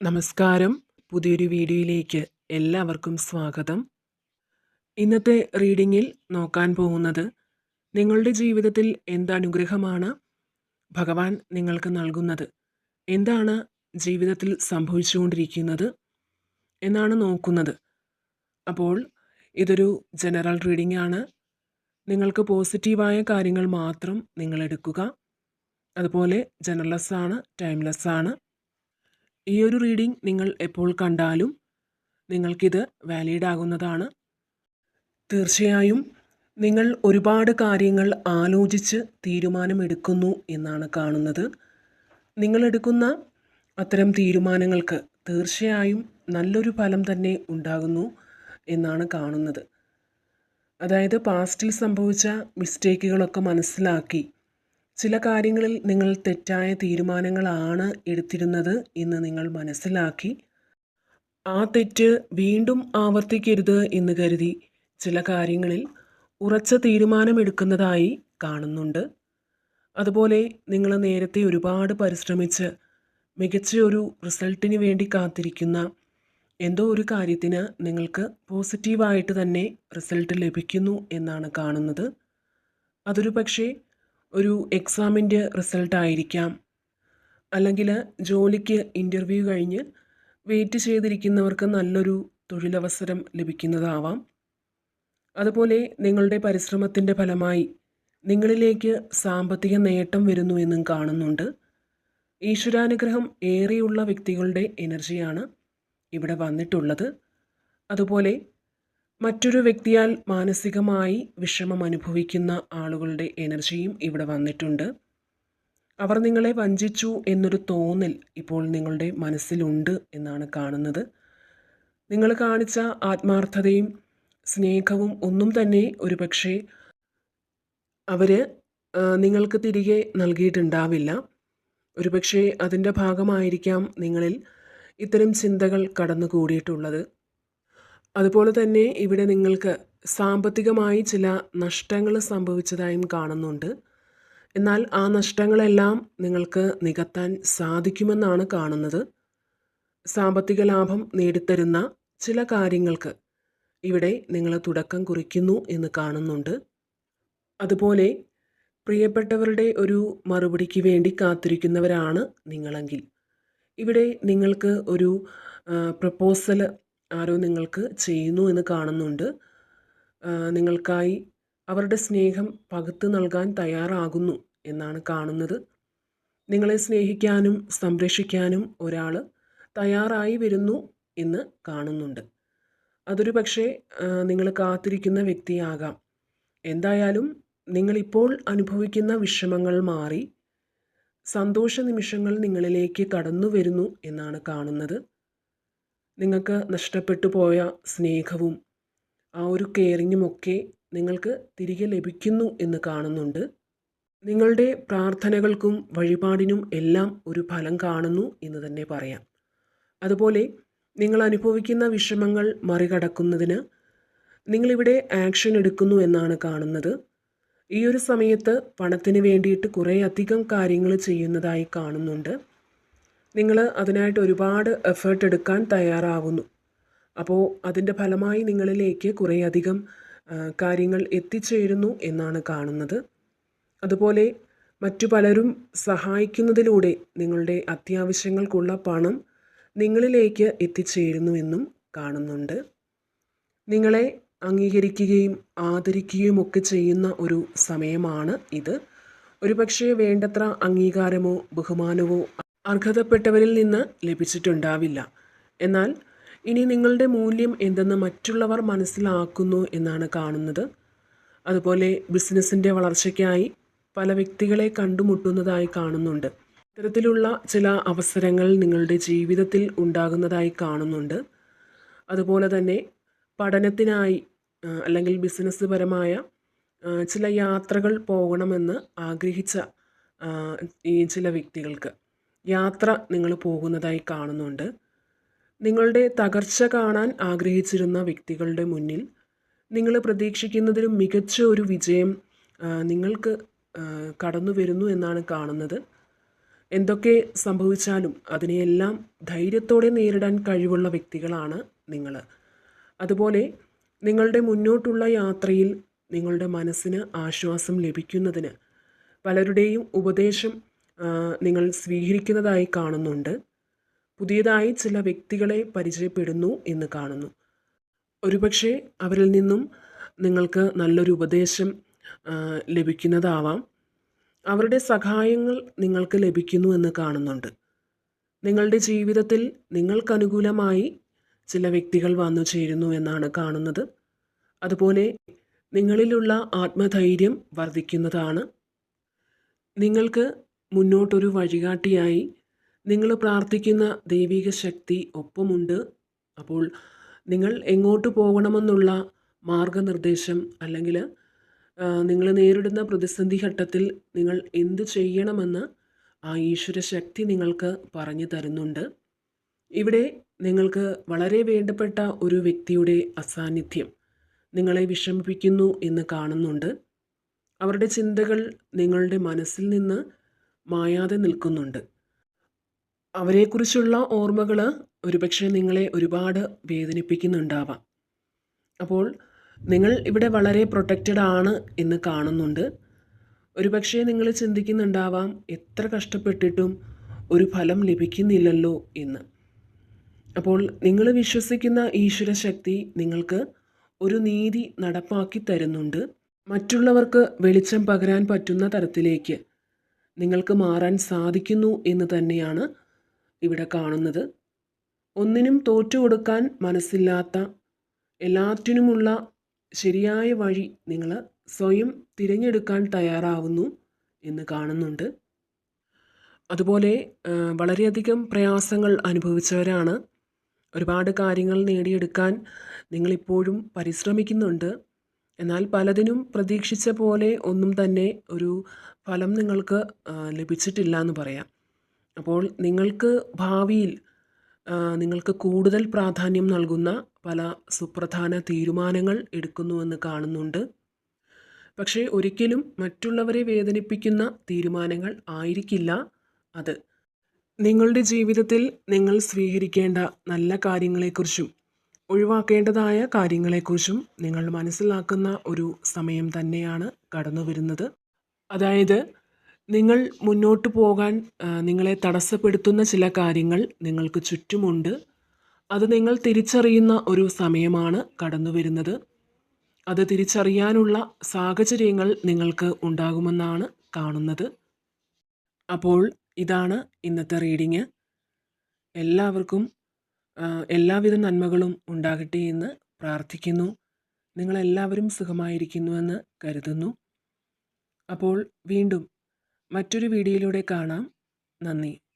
നമസ്കാരം. പുതിയൊരു വീഡിയോയിലേക്ക് എല്ലാവർക്കും സ്വാഗതം. ഇന്നത്തെ റീഡിങ്ങിൽ നോക്കാൻ പോകുന്നത് നിങ്ങളുടെ ജീവിതത്തിൽ എന്തനുഗ്രഹമാണ് ഭഗവാൻ നിങ്ങൾക്ക് നൽകുന്നത്, എന്താണ് ജീവിതത്തിൽ സംഭവിച്ചുകൊണ്ടിരിക്കുന്നത് എന്നാണ് നോക്കുന്നത്. അപ്പോൾ ഇതൊരു ജനറൽ റീഡിംഗ് ആണ്. നിങ്ങൾക്ക് പോസിറ്റീവായ കാര്യങ്ങൾ മാത്രം നിങ്ങൾ എടുക്കുക. അതുപോലെ ജനറൽലെസ് ആണ്, ടൈംലെസ് ആണ്. ഈ ഒരു റീഡിംഗ് നിങ്ങൾ എപ്പോൾ കണ്ടാലും നിങ്ങൾക്കിത് വാലിഡ് ആകുന്നതാണ്. തീർച്ചയായും നിങ്ങൾ ഒരുപാട് കാര്യങ്ങൾ ആലോചിച്ച് തീരുമാനമെടുക്കുന്നു എന്നാണ് കാണുന്നത്. നിങ്ങളെടുക്കുന്ന അത്തരം തീരുമാനങ്ങൾക്ക് തീർച്ചയായും നല്ലൊരു ഫലം തന്നെ ഉണ്ടാകുന്നു എന്നാണ് കാണുന്നത്. അതായത് പാസ്റ്റിൽ സംഭവിച്ച മിസ്റ്റേക്കുകളൊക്കെ മനസ്സിലാക്കി ചില കാര്യങ്ങളിൽ നിങ്ങൾ തെറ്റായ തീരുമാനങ്ങളാണ് എടുത്തിരുന്നത് എന്ന് നിങ്ങൾ മനസ്സിലാക്കി ആ തെറ്റ് വീണ്ടും ആവർത്തിക്കരുത് എന്ന് കരുതി ചില കാര്യങ്ങളിൽ ഉറച്ച തീരുമാനമെടുക്കുന്നതായി കാണുന്നുണ്ട്. അതുപോലെ നിങ്ങൾ നേരത്തെ ഒരുപാട് പരിശ്രമിച്ച് മികച്ച ഒരു റിസൾട്ടിന് വേണ്ടി കാത്തിരിക്കുന്ന എന്തോ ഒരു കാര്യത്തിന് നിങ്ങൾക്ക് പോസിറ്റീവായിട്ട് തന്നെ റിസൾട്ട് ലഭിക്കുന്നു എന്നാണ് കാണുന്നത്. അതൊരു പക്ഷേ ഒരു എക്സാമിൻ്റെ റിസൾട്ടായിരിക്കാം, അല്ലെങ്കിൽ ജോലിക്ക് ഇൻ്റർവ്യൂ കഴിഞ്ഞ് വെയിറ്റ് ചെയ്തിരിക്കുന്നവർക്ക് നല്ലൊരു തൊഴിലവസരം ലഭിക്കുന്നതാവാം. അതുപോലെ നിങ്ങളുടെ പരിശ്രമത്തിൻ്റെ ഫലമായി നിങ്ങളിലേക്ക് സാമ്പത്തിക നേട്ടം വരുന്നു എന്നും കാണുന്നുണ്ട്. ഈശ്വരാനുഗ്രഹം ഏറെയുള്ള വ്യക്തികളുടെ എനർജിയാണ് ഇവിടെ വന്നിട്ടുള്ളത്. അതുപോലെ മറ്റൊരു വ്യക്തിയാൽ മാനസികമായി വിഷമം അനുഭവിക്കുന്ന ആളുകളുടെ എനർജിയും ഇവിടെ വന്നിട്ടുണ്ട്. അവർ നിങ്ങളെ വഞ്ചിച്ചു എന്നൊരു തോന്നൽ ഇപ്പോൾ നിങ്ങളുടെ മനസ്സിലുണ്ട് എന്നാണ് കാണുന്നത്. നിങ്ങൾ കാണിച്ച ആത്മാർത്ഥതയും സ്നേഹവും ഒന്നും തന്നെ ഒരുപക്ഷെ അവർ നിങ്ങൾക്ക് തിരികെ നൽകിയിട്ടുണ്ടാവില്ല. ഒരുപക്ഷെ അതിൻ്റെ ഭാഗമായിരിക്കാം നിങ്ങളിൽ ഇത്തരം ചിന്തകൾ കടന്നുകൂടിയിട്ടുള്ളത്. അതുപോലെ തന്നെ ഇവിടെ നിങ്ങൾക്ക് സാമ്പത്തികമായി ചില നഷ്ടങ്ങൾ സംഭവിച്ചതായും കാണുന്നുണ്ട്. എന്നാൽ ആ നഷ്ടങ്ങളെല്ലാം നിങ്ങൾക്ക് നികത്താൻ സാധിക്കുമെന്നാണ് കാണുന്നത്. സാമ്പത്തിക ലാഭം നേടിത്തരുന്ന ചില കാര്യങ്ങൾക്ക് ഇവിടെ നിങ്ങൾ തുടക്കം കുറിക്കുന്നു എന്ന് കാണുന്നുണ്ട്. അതുപോലെ പ്രിയപ്പെട്ടവരുടെ ഒരു മറുപടിക്ക് വേണ്ടി കാത്തിരിക്കുന്നവരാണ് നിങ്ങളെങ്കിൽ ഇവിടെ നിങ്ങൾക്ക് ഒരു പ്രപ്പോസൽ ആരോ നിങ്ങൾക്ക് ചെയ്യുന്നു എന്ന് കാണുന്നുണ്ട്. നിങ്ങൾക്കായി അവരുടെ സ്നേഹം പകുത്തു നൽകാൻ തയ്യാറാകുന്നു എന്നാണ് കാണുന്നത്. നിങ്ങളെ സ്നേഹിക്കാനും സംരക്ഷിക്കാനും ഒരാൾ തയ്യാറായി വരുന്നു എന്ന് കാണുന്നുണ്ട്. അതൊരു പക്ഷേ നിങ്ങൾ കാത്തിരിക്കുന്ന വ്യക്തിയാകാം. എന്തായാലും നിങ്ങളിപ്പോൾ അനുഭവിക്കുന്ന വിഷമങ്ങൾ മാറി സന്തോഷ നിമിഷങ്ങൾ നിങ്ങളിലേക്ക് കടന്നു വരുന്നു എന്നാണ് കാണുന്നത്. നിങ്ങൾക്ക് നഷ്ടപ്പെട്ടു പോയ സ്നേഹവും ആ ഒരു കെയറിങ്ങുമൊക്കെ നിങ്ങൾക്ക് തിരികെ ലഭിക്കുന്നു എന്ന് കാണുന്നുണ്ട്. നിങ്ങളുടെ പ്രാർത്ഥനകൾക്കും വഴിപാടിനും എല്ലാം ഒരു ഫലം കാണുന്നു എന്ന് തന്നെ പറയാം. അതുപോലെ നിങ്ങൾ അനുഭവിക്കുന്ന വിഷമങ്ങൾ മറികടക്കുന്നതിന് നിങ്ങളിവിടെ ആക്ഷൻ എടുക്കുന്നു എന്നാണ് കാണുന്നത്. ഈ ഒരു സമയത്ത് പണത്തിന് വേണ്ടിയിട്ട് കുറേയധികം കാര്യങ്ങൾ ചെയ്യുന്നതായി കാണുന്നുണ്ട്. നിങ്ങൾ അതിനായിട്ട് ഒരുപാട് എഫേർട്ട് എടുക്കാൻ തയ്യാറാവുന്നു. അപ്പോൾ അതിൻ്റെ ഫലമായി നിങ്ങളിലേക്ക് കുറേയധികം കാര്യങ്ങൾ എത്തിച്ചേരുന്നു എന്നാണ് കാണുന്നത്. അതുപോലെ മറ്റു പലരും സഹായിക്കുന്നതിലൂടെ നിങ്ങളുടെ അത്യാവശ്യങ്ങൾക്കുള്ള പണം നിങ്ങളിലേക്ക് എത്തിച്ചേരുന്നു എന്നും കാണുന്നുണ്ട്. നിങ്ങളെ അംഗീകരിക്കുകയും ആദരിക്കുകയും ഒക്കെ ചെയ്യുന്ന ഒരു സമയമാണ് ഇത്. ഒരുപക്ഷെ വേണ്ടത്ര അംഗീകാരമോ ബഹുമാനമോ അർഹതപ്പെട്ടവരിൽ നിന്ന് ലഭിച്ചിട്ടുണ്ടാവില്ല. എന്നാൽ ഇനി നിങ്ങളുടെ മൂല്യം എന്തെന്ന് മറ്റുള്ളവർ മനസ്സിലാക്കുന്നു എന്നാണ് കാണുന്നത്. അതുപോലെ ബിസിനസ്സിൻ്റെ വളർച്ചയ്ക്കായി പല വ്യക്തികളെ കണ്ടുമുട്ടുന്നതായി കാണുന്നുണ്ട്. ഇത്തരത്തിലുള്ള ചില അവസരങ്ങൾ നിങ്ങളുടെ ജീവിതത്തിൽ ഉണ്ടാകുന്നതായി കാണുന്നുണ്ട്. അതുപോലെ തന്നെ പഠനത്തിനായി അല്ലെങ്കിൽ ബിസിനസ് പരമായ ചില യാത്രകൾ പോകണമെന്ന് ആഗ്രഹിച്ച ഈ ചില വ്യക്തികൾക്ക് യാത്ര നിങ്ങൾ പോകുന്നതായി കാണുന്നുണ്ട്. നിങ്ങളുടെ തകർച്ച കാണാൻ ആഗ്രഹിച്ചിരുന്ന വ്യക്തികളുടെ മുന്നിൽ നിങ്ങൾ പ്രതീക്ഷിക്കുന്നതിലും മികച്ച ഒരു വിജയം നിങ്ങൾക്ക് കടന്നു വരുന്നു എന്നാണ് കാണുന്നത്. എന്തൊക്കെ സംഭവിച്ചാലും അതിനെയെല്ലാം ധൈര്യത്തോടെ നേരിടാൻ കഴിവുള്ള വ്യക്തികളാണ് നിങ്ങൾ. അതുപോലെ നിങ്ങളുടെ മുന്നോട്ടുള്ള യാത്രയിൽ നിങ്ങളുടെ മനസ്സിന് ആശ്വാസം ലഭിക്കുന്നതിന് പലരുടെയും ഉപദേശം നിങ്ങൾ സ്വീകരിക്കുന്നതായി കാണുന്നുണ്ട്. പുതിയതായി ചില വ്യക്തികളെ പരിചയപ്പെടുന്നു എന്ന് കാണുന്നു. ഒരുപക്ഷെ അവരിൽ നിന്നും നിങ്ങൾക്ക് നല്ലൊരു ഉപദേശം ലഭിക്കുന്നതാവാം. അവരുടെ സഹായങ്ങൾ നിങ്ങൾക്ക് ലഭിക്കുന്നു എന്ന് കാണുന്നുണ്ട്. നിങ്ങളുടെ ജീവിതത്തിൽ നിങ്ങൾക്കനുകൂലമായി ചില വ്യക്തികൾ വന്നു ചേരുന്നു എന്നാണ് കാണുന്നത്. അതുപോലെ നിങ്ങളിലുള്ള ആത്മധൈര്യം വർദ്ധിക്കുന്നതാണ്. നിങ്ങൾക്ക് മുന്നോട്ടൊരു വഴികാട്ടിയായി നിങ്ങൾ പ്രാർത്ഥിക്കുന്ന ദൈവിക ശക്തി ഒപ്പമുണ്ട്. അപ്പോൾ നിങ്ങൾ എങ്ങോട്ട് പോകണമെന്നുള്ള മാർഗനിർദ്ദേശം അല്ലെങ്കിൽ നിങ്ങൾ നേരിടുന്ന പ്രതിസന്ധി ഘട്ടത്തിൽ നിങ്ങൾ എന്ത് ചെയ്യണമെന്ന് ആ ഈശ്വര ശക്തി നിങ്ങൾക്ക് പറഞ്ഞു തരുന്നുണ്ട്. ഇവിടെ നിങ്ങൾക്ക് വളരെ വേണ്ടപ്പെട്ട ഒരു വ്യക്തിയുടെ അസാന്നിധ്യം നിങ്ങളെ വിഷമിപ്പിക്കുന്നു എന്ന് കാണുന്നുണ്ട്. അവരുടെ ചിന്തകൾ നിങ്ങളുടെ മനസ്സിൽ നിന്ന് മായാതെ നിൽക്കുന്നുണ്ട്. അവരെക്കുറിച്ചുള്ള ഓർമ്മകൾ ഒരുപക്ഷെ നിങ്ങളെ ഒരുപാട് വേദനിപ്പിക്കുന്നുണ്ടാവാം. അപ്പോൾ നിങ്ങൾ ഇവിടെ വളരെ പ്രൊട്ടക്റ്റഡ് ആണ് എന്ന് കാണുന്നുണ്ട്. ഒരുപക്ഷെ നിങ്ങൾ ചിന്തിക്കുന്നുണ്ടാവാം, എത്ര കഷ്ടപ്പെട്ടിട്ടും ഒരു ഫലം ലഭിക്കുന്നില്ലല്ലോ എന്ന്. അപ്പോൾ നിങ്ങൾ വിശ്വസിക്കുന്ന ഈശ്വര ശക്തി നിങ്ങൾക്ക് ഒരു നീതി നടപ്പാക്കി തരുന്നുണ്ട്. മറ്റുള്ളവർക്ക് വെളിച്ചം പകരാൻ പറ്റുന്ന തരത്തിലേക്ക് നിങ്ങൾക്ക് മാറാൻ സാധിക്കുന്നു എന്ന് തന്നെയാണ് ഇവിടെ കാണുന്നത്. ഒന്നിനും തോറ്റുകൊടുക്കാൻ മനസ്സില്ലാത്ത, എല്ലാറ്റിനുമുള്ള ശരിയായ വഴി നിങ്ങൾ സ്വയം തിരഞ്ഞെടുക്കാൻ തയ്യാറാവുന്നു എന്ന് കാണുന്നുണ്ട്. അതുപോലെ വളരെയധികം പ്രയാസങ്ങൾ അനുഭവിച്ചവരാണ്. ഒരുപാട് കാര്യങ്ങൾ നേടിയെടുക്കാൻ നിങ്ങളിപ്പോഴും പരിശ്രമിക്കുന്നുണ്ട്. എന്നാൽ പലതിനും പ്രതീക്ഷിച്ച പോലെ ഒന്നും തന്നെ ഒരു ഫലം നിങ്ങൾക്ക് ലഭിച്ചിട്ടില്ല എന്ന് പറയാം. അപ്പോൾ നിങ്ങൾക്ക് ഭാവിയിൽ നിങ്ങൾക്ക് കൂടുതൽ പ്രാധാന്യം നൽകുന്ന പല സുപ്രധാന തീരുമാനങ്ങൾ എടുക്കുന്നുവെന്ന് കാണുന്നുണ്ട്. പക്ഷേ ഒരിക്കലും മറ്റുള്ളവരെ വേദനിപ്പിക്കുന്ന തീരുമാനങ്ങൾ ആയിരിക്കില്ല അത്. നിങ്ങളുടെ ജീവിതത്തിൽ നിങ്ങൾ സ്വീകരിക്കേണ്ട നല്ല കാര്യങ്ങളെക്കുറിച്ചും ഒഴിവാക്കേണ്ടതായ കാര്യങ്ങളെക്കുറിച്ചും നിങ്ങൾ മനസ്സിലാക്കുന്ന ഒരു സമയം തന്നെയാണ് കടന്നു വരുന്നത്. അതായത് നിങ്ങൾ മുന്നോട്ട് പോകാൻ നിങ്ങളെ തടസ്സപ്പെടുത്തുന്ന ചില കാര്യങ്ങൾ നിങ്ങൾക്ക് ചുറ്റുമുണ്ട്. അത് നിങ്ങൾ തിരിച്ചറിയുന്ന ഒരു സമയമാണ് കടന്നു വരുന്നത്. അത് തിരിച്ചറിയാനുള്ള സാഹചര്യങ്ങൾ നിങ്ങൾക്ക് ഉണ്ടാകുമെന്നാണ് കാണുന്നത്. അപ്പോൾ ഇതാണ് ഇന്നത്തെ റീഡിങ്. എല്ലാവർക്കും എല്ലാവിധ നന്മകളും ഉണ്ടാകട്ടെ എന്ന് പ്രാർത്ഥിക്കുന്നു. നിങ്ങളെല്ലാവരും സുഖമായിരിക്കുന്നുവെന്ന് കരുതുന്നു. അപ്പോൾ വീണ്ടും മറ്റൊരു വീഡിയോയിലൂടെ കാണാം. നന്ദി.